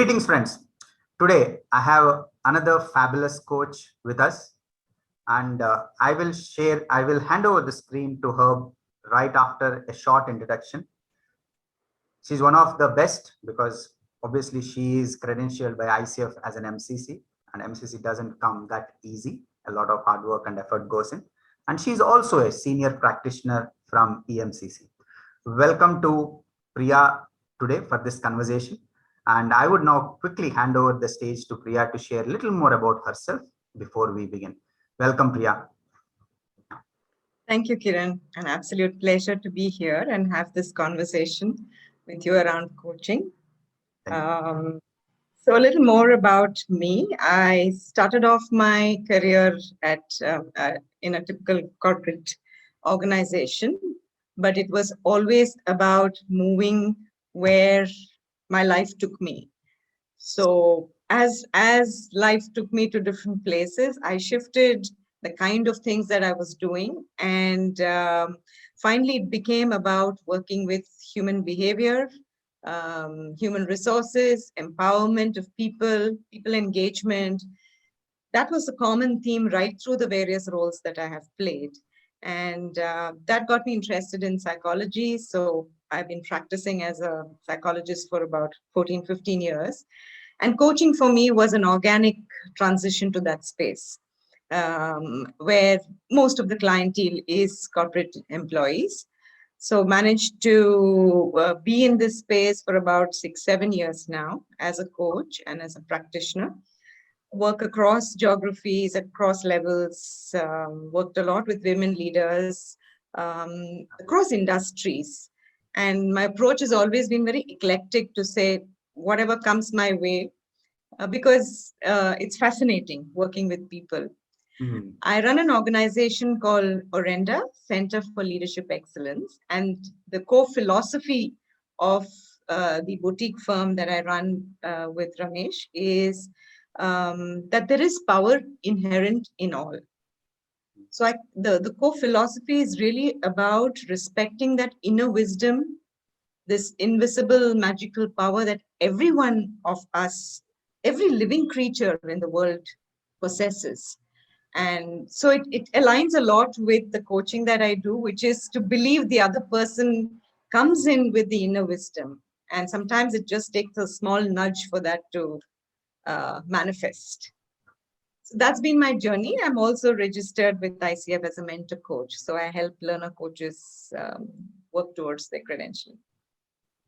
Greetings, friends. Today, I have another fabulous coach with us, and I will hand over the screen to her right after a short introduction. She's one of the best because obviously she is credentialed by ICF as an MCC, and MCC doesn't come that easy. A lot of hard work and effort goes in. And she's also a senior practitioner from EMCC. Welcome to Priya today for this conversation. And I would now quickly hand over the stage to Priya to share a little more about herself before we begin. Welcome, Priya. Thank you, Kiran. An absolute pleasure to be here and have this conversation with you around coaching. So a little more about me. I started off my career in a typical corporate organization, but it was always about moving where my life took me. So as life took me to different places, I shifted the kind of things that I was doing, and finally it became about working with human behavior, human resources, empowerment of people engagement. That was a common theme right through the various roles that I have played. And that got me interested in psychology. So I've been practicing as a psychologist for about 14, 15 years. And coaching for me was an organic transition to that space, where most of the clientele is corporate employees. So managed to be in this space for about 6, 7 years now as a coach and as a practitioner. Work across geographies, across levels, worked a lot with women leaders, across industries. And my approach has always been very eclectic to say whatever comes my way, because it's fascinating working with people. Mm-hmm. I run an organization called Orenda, Center for Leadership Excellence. And the core philosophy of the boutique firm that I run with Ramesh is that there is power inherent in all. So the core philosophy is really about respecting that inner wisdom, this invisible magical power that every one of us, every living creature in the world possesses. And so it aligns a lot with the coaching that I do, which is to believe the other person comes in with the inner wisdom. And sometimes it just takes a small nudge for that to manifest. So that's been my journey. I'm also registered with ICF as a mentor coach. So I help learner coaches work towards their credentialing.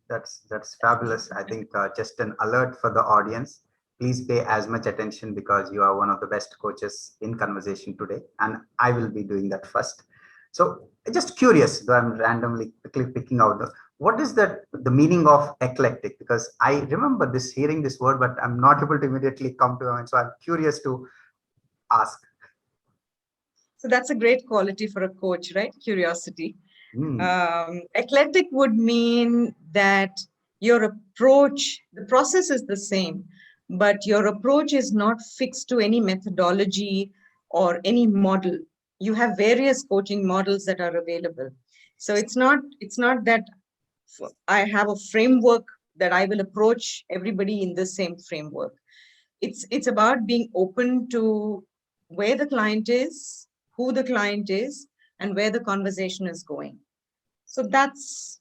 That's fabulous. I think just an alert for the audience. Please pay as much attention because you are one of the best coaches in conversation today. And I will be doing that first. So just curious, though I'm randomly quickly picking out what is the meaning of eclectic? Because I remember hearing this word, but I'm not able to immediately come to mind. So I'm curious to ask. So that's a great quality for a coach, right? Curiosity. Eclectic would mean that your approach, the process is the same, but your approach is not fixed to any methodology or any model. You have various coaching models that are available. So it's not that I have a framework that I will approach everybody in the same framework. It's about being open to where the client is, who the client is, and where the conversation is going. So that's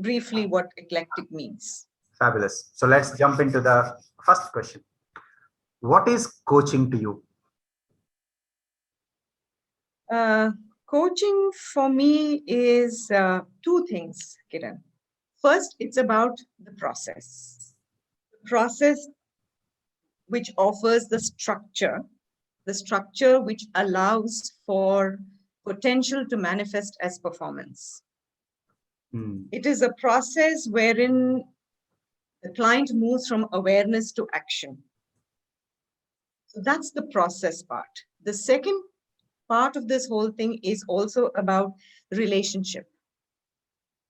briefly what eclectic means. Fabulous. So let's jump into the first question. What is coaching to you? Coaching for me is two things, Kiran. First, it's about the process. The process which offers the structure which allows for potential to manifest as performance. It is a process wherein the client moves from awareness to action. So that's the process part. The second part of this whole thing is also about relationship.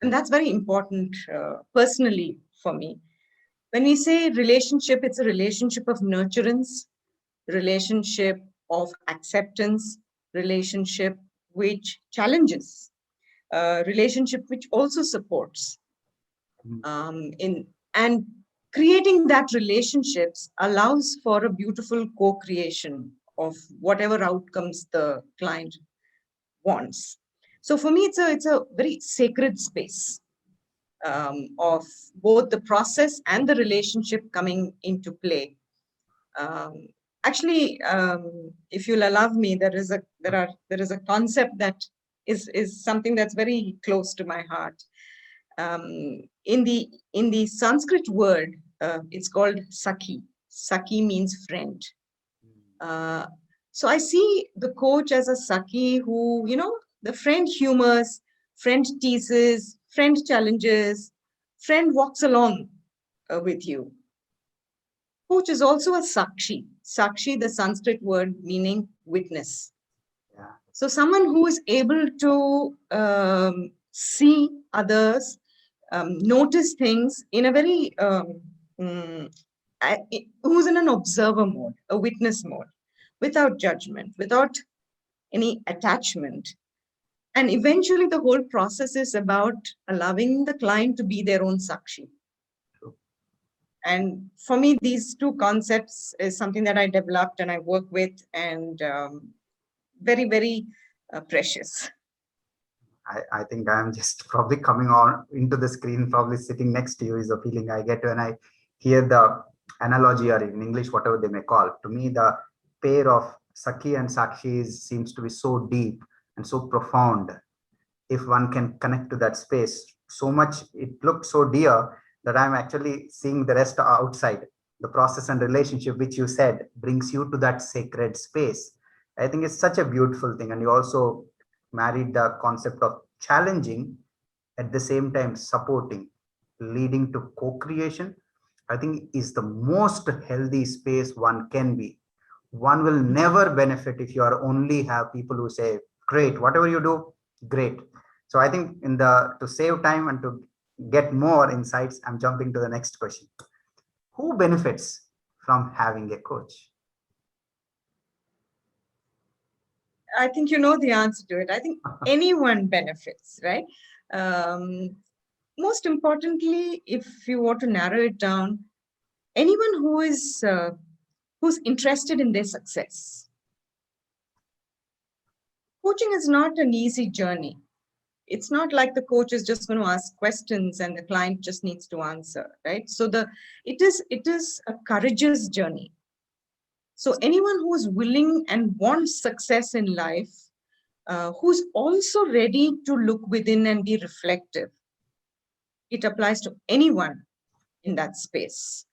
And that's very important personally for me. When we say relationship, it's a relationship of nurturance, relationship of acceptance, relationship which challenges, relationship which also supports. And creating that relationships allows for a beautiful co-creation of whatever outcomes the client wants. So for me, it's a very sacred space of both the process and the relationship coming into play. Um, Actually, if you'll allow me, there is a concept that is something that's very close to my heart. In the Sanskrit word, it's called Sakhi. Sakhi means friend. Uh, so I see the coach as a Sakhi who, the friend humors, friend teases, friend challenges, friend walks along with you. Coach is also a Sakshi. Sakshi, the Sanskrit word meaning witness. Yeah. So someone who is able to see others, notice things in a very, who's in an observer mode, a witness mode, without judgment, without any attachment. And eventually the whole process is about allowing the client to be their own Sakshi. And for me, these two concepts is something that I developed and I work with, and very, very precious. I think I'm just probably coming on into the screen, probably sitting next to you is a feeling I get when I hear the analogy, or in English, whatever they may call. To me, the pair of Sakhi and Sakshi seems to be so deep and so profound. If one can connect to that space so much, it looked so dear that I'm actually seeing the rest outside. The process and relationship, which you said, brings you to that sacred space. I think it's such a beautiful thing. And you also married the concept of challenging, at the same time supporting, leading to co-creation. I think is the most healthy space one can be. One will never benefit if you are only have people who say, great, whatever you do, great. So I think in the to save time and to get more insights, I'm jumping to the next question. Who benefits from having a coach? I think you know the answer to it. I think anyone benefits, right? Um, Most importantly, if you want to narrow it down, anyone who's interested in their success. Coaching is not an easy journey. It's not like the coach is just going to ask questions and the client just needs to answer, right? So it is a courageous journey. So anyone who's willing and wants success in life, who's also ready to look within and be reflective, it applies to anyone in that space.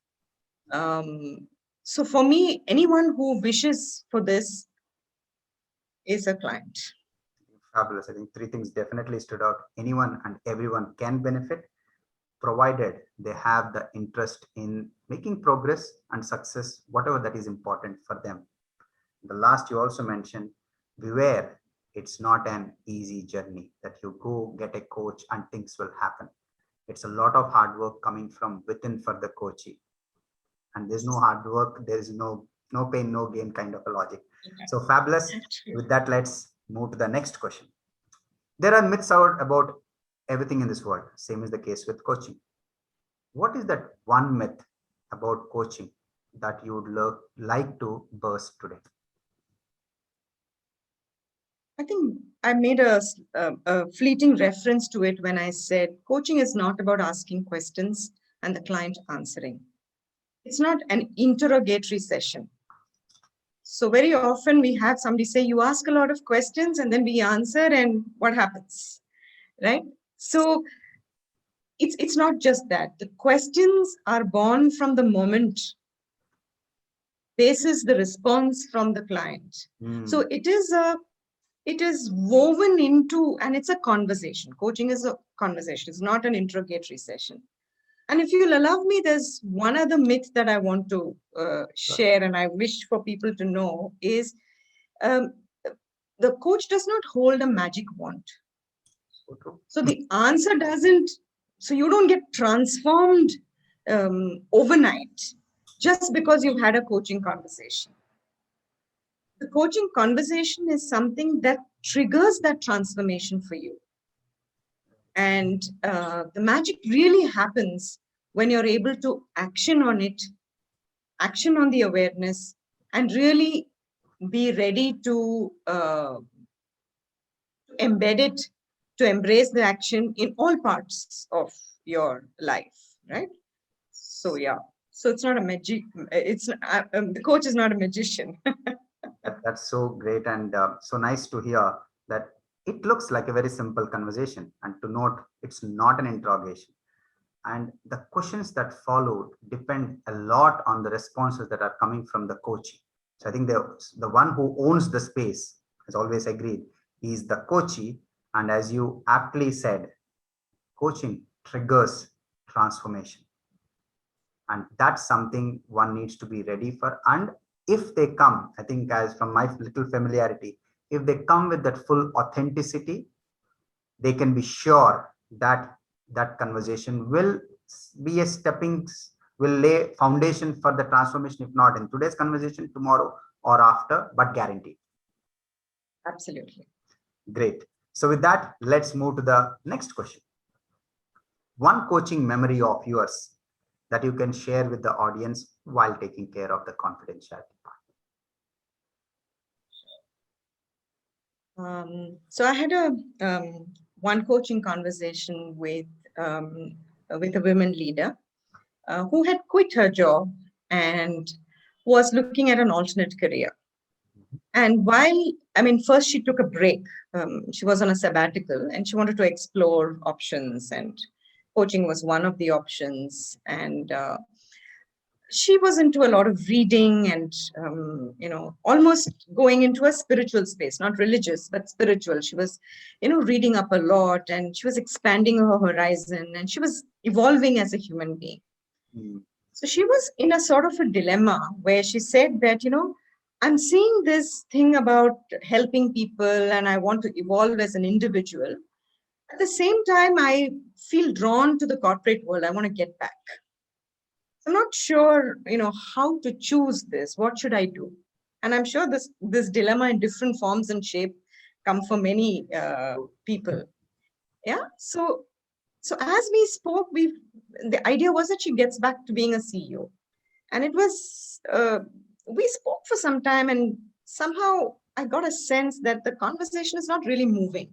So for me, anyone who wishes for this is a client. Fabulous. I think three things definitely stood out. Anyone and everyone can benefit, provided they have the interest in making progress and success, whatever that is important for them. The last you also mentioned, beware, it's not an easy journey that you go get a coach and things will happen. It's a lot of hard work coming from within for the coachee. And there's no hard work, there is no pain, no gain kind of a logic. So fabulous. With that, let's move to the next question. There are myths out about everything in this world. Same is the case with coaching. What is that one myth about coaching that you would like to burst today? I think I made a fleeting reference to it when I said coaching is not about asking questions and the client answering. It's not an interrogatory session. So very often we have somebody say, you ask a lot of questions and then we answer, and what happens, right? So it's not just that. The questions are born from the moment, basis the response from the client. So it is woven into, and it's a conversation. Coaching is a conversation. It's not an interrogatory session. And if you'll allow me, there's one other myth that I want to share, and I wish for people to know is um, the coach does not hold a magic wand. So the answer doesn't, so you don't get transformed overnight just because you've had a coaching conversation. The coaching conversation is something that triggers that transformation for you. And the magic really happens when you're able to action on it, action on the awareness, and really be ready to embed it, to embrace the action in all parts of your life, right? So yeah, so it's not a magic. The coach is not a magician. That's so great and so nice to hear that it looks like a very simple conversation, and to note it's not an interrogation. And the questions that followed depend a lot on the responses that are coming from the coachee. So I think the one who owns the space has always agreed is the coachee. And as you aptly said, coaching triggers transformation. And that's something one needs to be ready for. And if they come, I think, as from my little familiarity, if they come with that full authenticity, they can be sure that that conversation will be a stepping, will lay foundation for the transformation, if not in today's conversation, tomorrow or after, but guaranteed. Absolutely. Great. So with that, let's move to the next question. One coaching memory of yours that you can share with the audience while taking care of the confidentiality part. So I had a one coaching conversation with a women leader who had quit her job and was looking at an alternate career. And first she took a break. She was on a sabbatical and she wanted to explore options, and coaching was one of the options. And she was into a lot of reading and, almost going into a spiritual space, not religious, but spiritual. She was, reading up a lot, and she was expanding her horizon, and she was evolving as a human being. Mm. So she was in a sort of a dilemma where she said that, I'm seeing this thing about helping people and I want to evolve as an individual. At the same time, I feel drawn to the corporate world. I want to get back. I'm not sure, how to choose this. What should I do? And I'm sure this dilemma in different forms and shape come for many people. Yeah. So as we spoke, the idea was that she gets back to being a CEO, and it was we spoke for some time, and somehow I got a sense that the conversation is not really moving.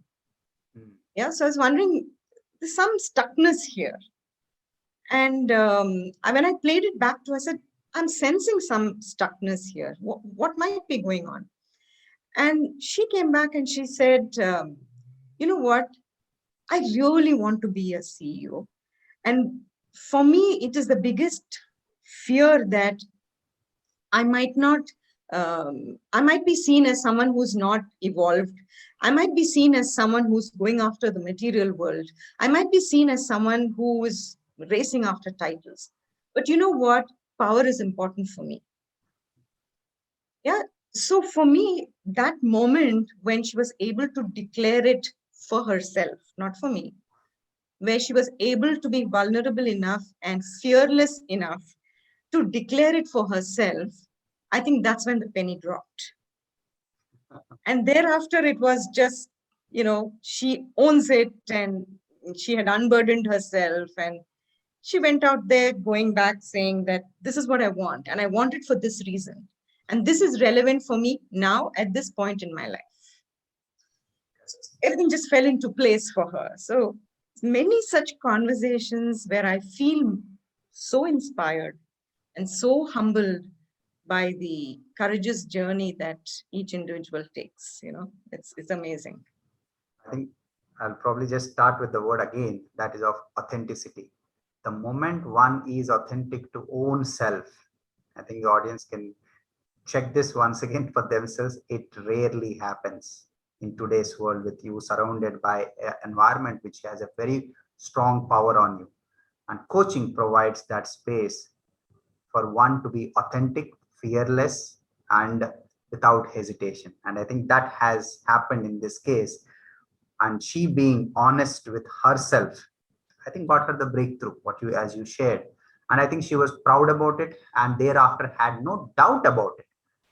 Yeah. So I was wondering, there's some stuckness here. And when I played it back to her, I said, I'm sensing some stuckness here. What might be going on? And she came back and she said, you know what? I really want to be a CEO. And for me, it is the biggest fear that I might not, I might be seen as someone who's not evolved. I might be seen as someone who's going after the material world. I might be seen as someone who is racing after titles. But you know what? Power is important for me. Yeah. So for me, that moment when she was able to declare it for herself, not for me, where she was able to be vulnerable enough and fearless enough to declare it for herself, I think that's when the penny dropped. And thereafter, it was just, she owns it, and she had unburdened herself, and she went out there going back saying that this is what I want, and I want it for this reason. And this is relevant for me now at this point in my life. Everything just fell into place for her. So many such conversations where I feel so inspired and so humbled by the courageous journey that each individual takes. It's amazing. I think I'll probably just start with the word again, that is of authenticity. The moment one is authentic to own self, I think the audience can check this once again for themselves. It rarely happens in today's world with you surrounded by an environment which has a very strong power on you. And coaching provides that space for one to be authentic, fearless, and without hesitation. And I think that has happened in this case. And she being honest with herself, I think got her the breakthrough, what you as you shared. And I think she was proud about it and thereafter had no doubt about it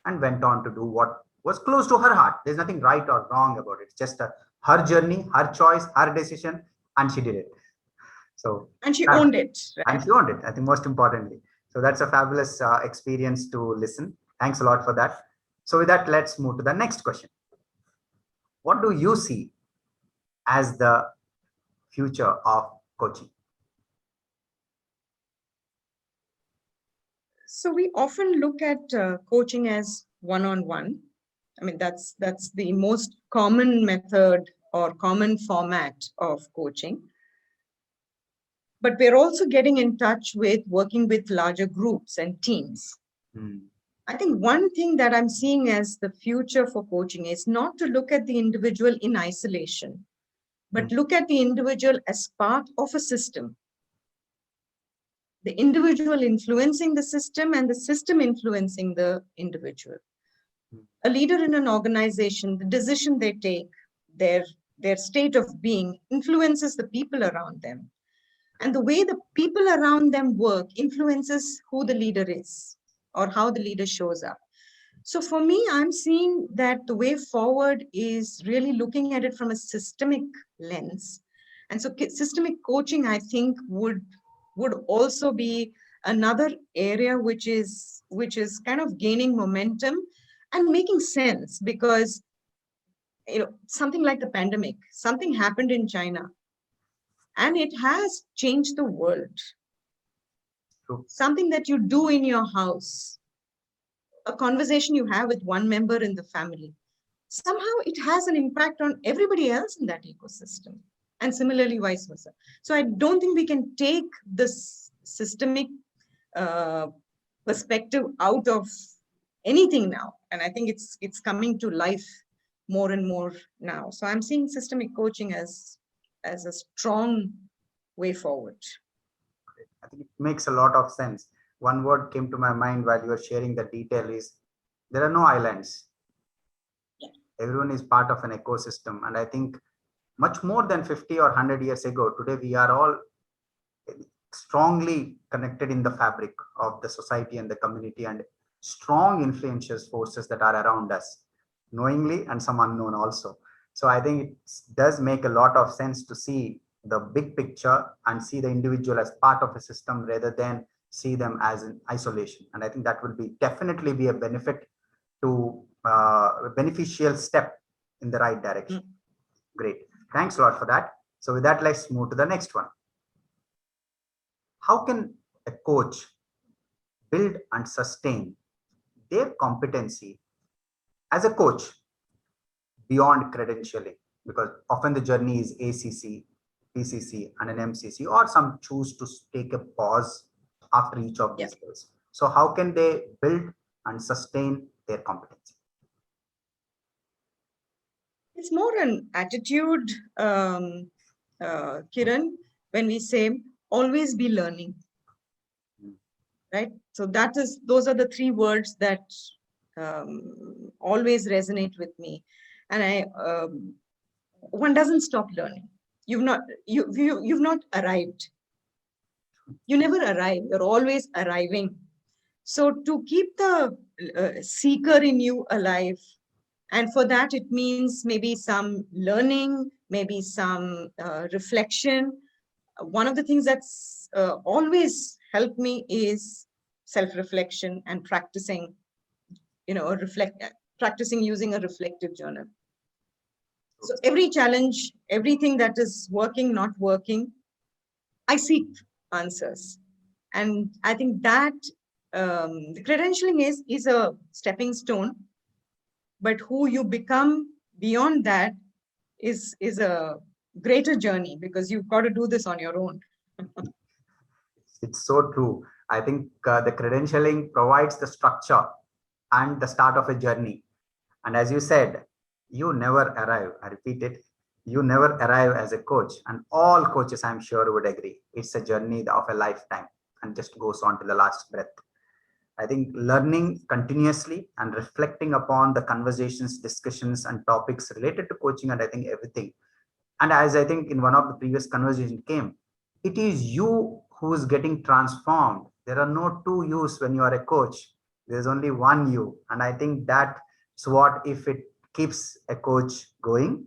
and went on to do what was close to her heart. There's nothing right or wrong about it. It's just her journey, her choice, her decision, and she did it. So, And she owned it, and right? she owned it, I think, most importantly. So that's a fabulous experience to listen. Thanks a lot for that. So with that, let's move to the next question. What do you see as the future of coaching? So we often look at coaching as one-on-one. I mean, that's the most common method or common format of coaching. But we're also getting in touch with working with larger groups and teams. Hmm. I think one thing that I'm seeing as the future for coaching is not to look at the individual in isolation, but look at the individual as part of a system. The individual influencing the system and the system influencing the individual. A leader in an organization, the decision they take, their, their state of being influences the people around them. And the way the people around them work influences who the leader is or how the leader shows up. So for me, I'm seeing that the way forward is really looking at it from a systemic lens. And so systemic coaching, I think, would also be another area which is kind of gaining momentum and making sense, because something like the pandemic, something happened in China and it has changed the world. True. Something that you do in your house, a conversation you have with one member in the family, somehow it has an impact on everybody else in that ecosystem, and similarly vice versa. So I don't think we can take this systemic uh, perspective out of anything now, and I think it's coming to life more and more now. So I'm seeing systemic coaching as a strong way forward. I think it makes a lot of sense. One word came to my mind while you were sharing the detail is there are no islands. Yeah. Everyone is part of an ecosystem. And I think much more than 50 or 100 years ago, today we are all strongly connected in the fabric of the society and the community, and strong influential forces that are around us, knowingly and some unknown also. So I think it does make a lot of sense to see the big picture and see the individual as part of a system rather than see them as an isolation. And I think that will be definitely be a benefit to a beneficial step in the right direction. Great. Thanks a lot for that. So with that, let's move to the next one. How can a coach build and sustain their competency as a coach beyond credentialing? Because often the journey is ACC, PCC, and an MCC, or some choose to take a pause after each of these skills. So, how can they build and sustain their competency? It's more an attitude, Kiran, when we say always be learning, right? So those are the three words that always resonate with me. And one doesn't stop learning. You've not arrived. You never arrive. You're always arriving. So to keep the seeker in you alive, and for that, it means maybe some learning, maybe some reflection. One of the things that's always helped me is self-reflection and practicing, practicing using a reflective journal. So every challenge, everything that is working, not working, I seek answers. And I think that the credentialing is a stepping stone, but who you become beyond that is a greater journey, because you've got to do this on your own. It's so true. I think the credentialing provides the structure and the start of a journey. And as you said, you never arrive. I repeat it, you never arrive as a coach. And all coaches, I'm sure, would agree. It's a journey of a lifetime and just goes on to the last breath. I think learning continuously and reflecting upon the conversations, discussions, and topics related to coaching, and I think everything. And as I think in one of the previous conversations came, it is you who is getting transformed. There are no two yous when you are a coach. There's only one you. And I think that's what, if it keeps a coach going,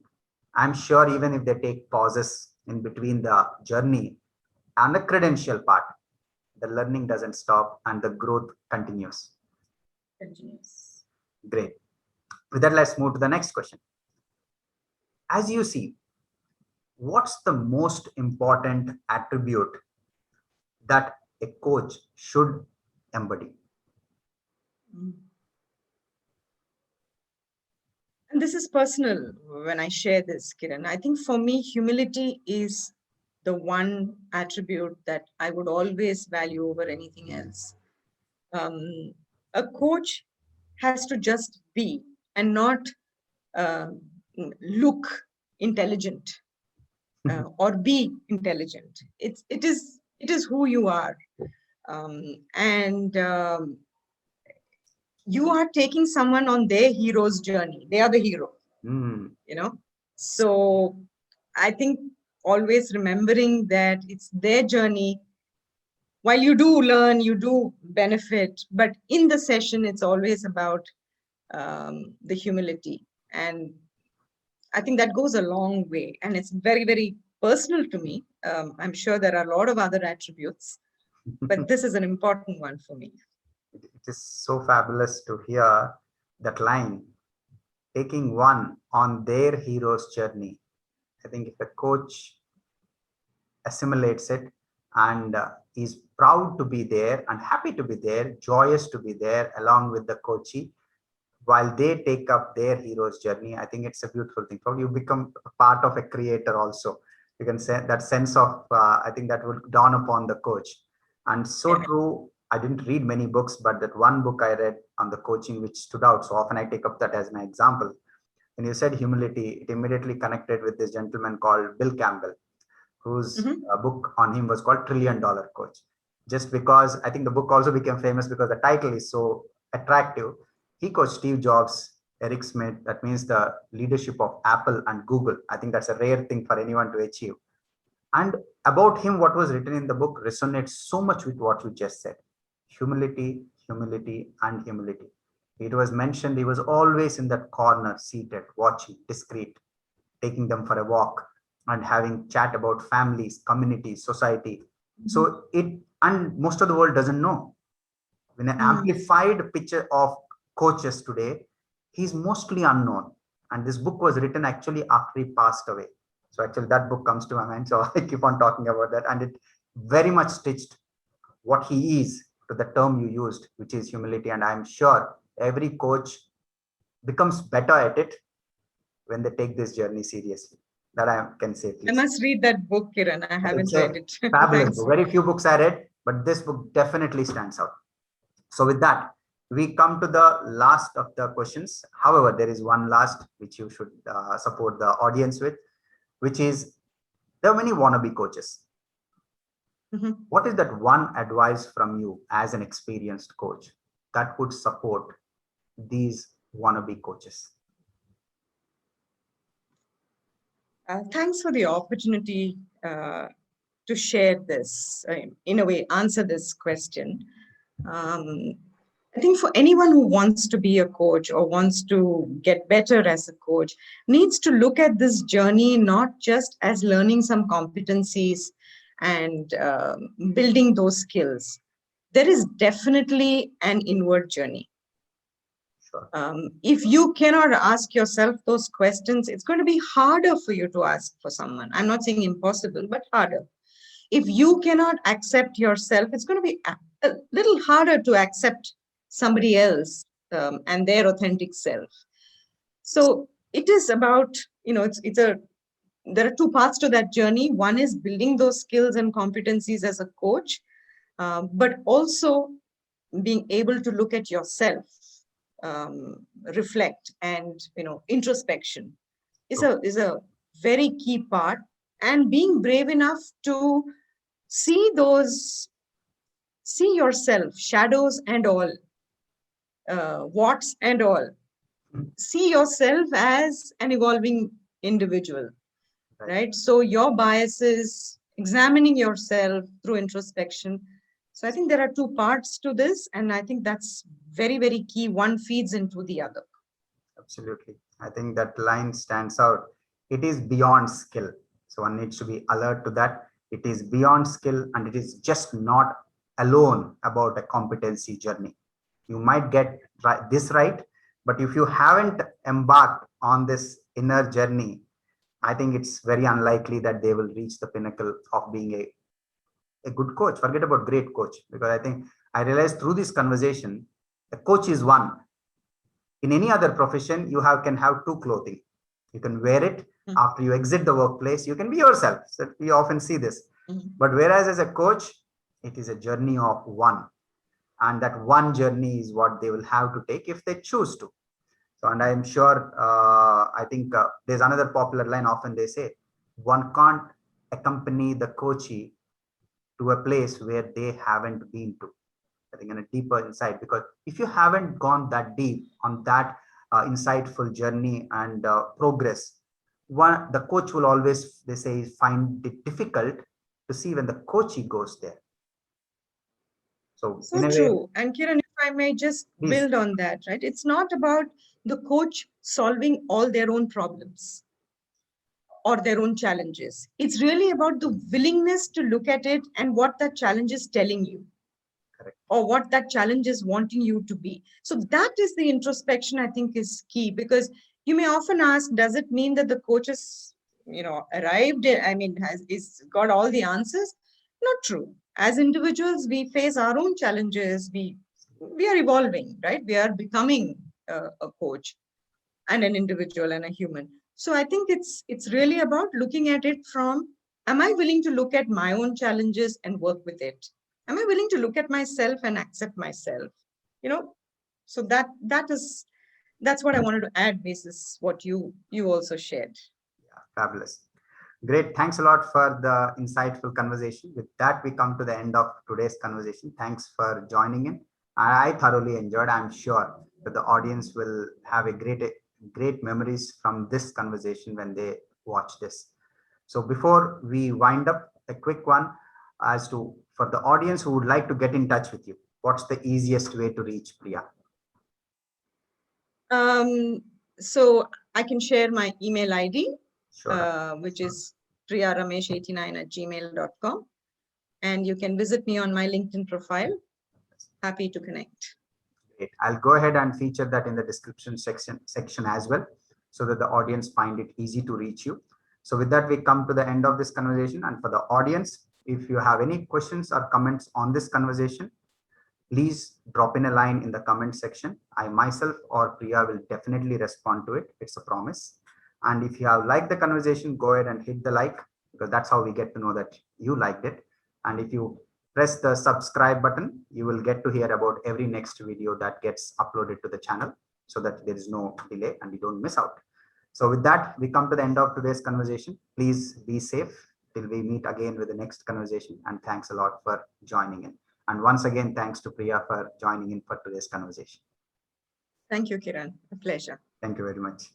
I'm sure even if they take pauses in between the journey, And the credential part, the learning doesn't stop and the growth continues. Continues. Great. With that, let's move to the next question. As you see, what's the most important attribute that a coach should embody? And this is personal when I share this, Kiran. I think for me, humility is the one attribute that I would always value over anything else. Um, a coach has to just be and not uh, look intelligent or be intelligent. It is who you are, and you are taking someone on their hero's journey. They are the hero, you know. So I think always remembering that it's their journey. While you do learn, you do benefit, but in the session, it's always about the humility. And I think that goes a long way. And it's very, very personal to me. I'm sure there are a lot of other attributes, but this is an important one for me. It is so fabulous to hear that line, taking one on their hero's journey. I think if a coach assimilates it and is proud to be there and happy to be there, joyous to be there along with the coachee while they take up their hero's journey, I think it's a beautiful thing. Probably you become a part of a creator also. You can say that sense of, I think that would dawn upon the coach. And so true. I didn't read many books, but that one book I read on the coaching which stood out. So often I take up that as an example. When you said humility, it immediately connected with this gentleman called Bill Campbell, whose book on him was called $1 Trillion Coach. Just because I think the book also became famous because the title is so attractive. He coached Steve Jobs, Eric Schmidt. That means the leadership of Apple and Google. I think that's a rare thing for anyone to achieve. And about him, what was written in the book resonates so much with what you just said. Humility, humility, and humility. It was mentioned he was always in that corner, seated, watching, discreet, taking them for a walk and having chat about families, communities, society. So and most of the world doesn't know. In an amplified picture of coaches today, he's mostly unknown. And this book was written actually after he passed away. So actually that book comes to my mind. So I keep on talking about that. And it very much stitched what he is to the term you used, which is humility. And I'm sure every coach becomes better at it when they take this journey seriously. That I can say. I must read that book, Kiran. I haven't read it. Fabulous. Very few books I read, but this book definitely stands out. So with that, we come to the last of the questions. However, there is one last which you should support the audience with, which is there are many wannabe coaches. What is that one advice from you as an experienced coach that would support these wannabe coaches? Thanks for the opportunity to share this, in a way, answer this question. I think for anyone who wants to be a coach or wants to get better as a coach, needs to look at this journey not just as learning some competencies and building those skills. There is definitely an inward journey. If you cannot ask yourself those questions, it's going to be harder for you to ask for someone. I'm not saying impossible, but harder. If you cannot accept yourself, it's going to be a little harder to accept somebody else and their authentic self. So it is about, there are two paths to that journey. One is building those skills and competencies as a coach, but also being able to look at yourself, reflect, and introspection is a very key part. And being brave enough to see yourself, shadows and all, warts and all. See yourself as an evolving individual, right? So your biases, examining yourself through introspection. So I think there are two parts to this, and I think that's very, very key. One feeds into the other. Absolutely. I think that line stands out. It is beyond skill. So one needs to be alert to that. It is beyond skill, and it is just not alone about a competency journey. You might get this right, but if you haven't embarked on this inner journey, I think it's very unlikely that they will reach the pinnacle of being a good coach. Forget about great coach, because I think I realized through this conversation, a coach is one. In any other profession, you can have two clothing. You can wear it after you exit the workplace. You can be yourself. So we often see this. But whereas as a coach, it is a journey of one. And that one journey is what they will have to take if they choose to. So, and I am sure, I think there's another popular line often they say, one can't accompany the coachee to a place where they haven't been to. I think in a deeper insight, because if you haven't gone that deep on that insightful journey and progress, the coach will always, they say, find it difficult to see when the coachee goes there. So in a true. way, And Kiran, if I may just please. build on that, right? It's not about the coach solving all their own problems or their own challenges. It's really about the willingness to look at it and what that challenge is telling you. Correct. Or what that challenge is wanting you to be. So that is the introspection I think is key, because you may often ask, does it mean that the coach is, arrived? I mean, is got all the answers? Not true. As individuals, we face our own challenges. We are evolving, right? We are becoming a coach and an individual and a human. So I think it's really about looking at it from, am I willing to look at my own challenges and work with it? Am I willing to look at myself and accept myself? So that's what I wanted to add basis what you also shared. Yeah, fabulous. Great. Thanks a lot for the insightful conversation. With that, we come to the end of today's conversation. Thanks for joining in. I thoroughly enjoyed. I'm sure that the audience will have a great memories from this conversation when they watch this. So before we wind up, a quick one as to for the audience who would like to get in touch with you, what's the easiest way to reach Priya? So I can share my email ID, Sure. which is priyaramesh89@gmail.com. And you can visit me on my LinkedIn profile. Happy to connect. Great. I'll go ahead and feature that in the description section as well, so that the audience find it easy to reach you. So with that, we come to the end of this conversation. And for the audience, if you have any questions or comments on this conversation, please drop in a line in the comment section. I myself or Priya will definitely respond to it. It's a promise. And if you have liked the conversation, go ahead and hit the like, because that's how we get to know that you liked it. And if you press the subscribe button, you will get to hear about every next video that gets uploaded to the channel, so that there is no delay and you don't miss out. So with that, we come to the end of today's conversation. Please be safe till we meet again with the next conversation. And thanks a lot for joining in. And once again, thanks to Priya for joining in for today's conversation. Thank you, Kiran. A pleasure. Thank you very much.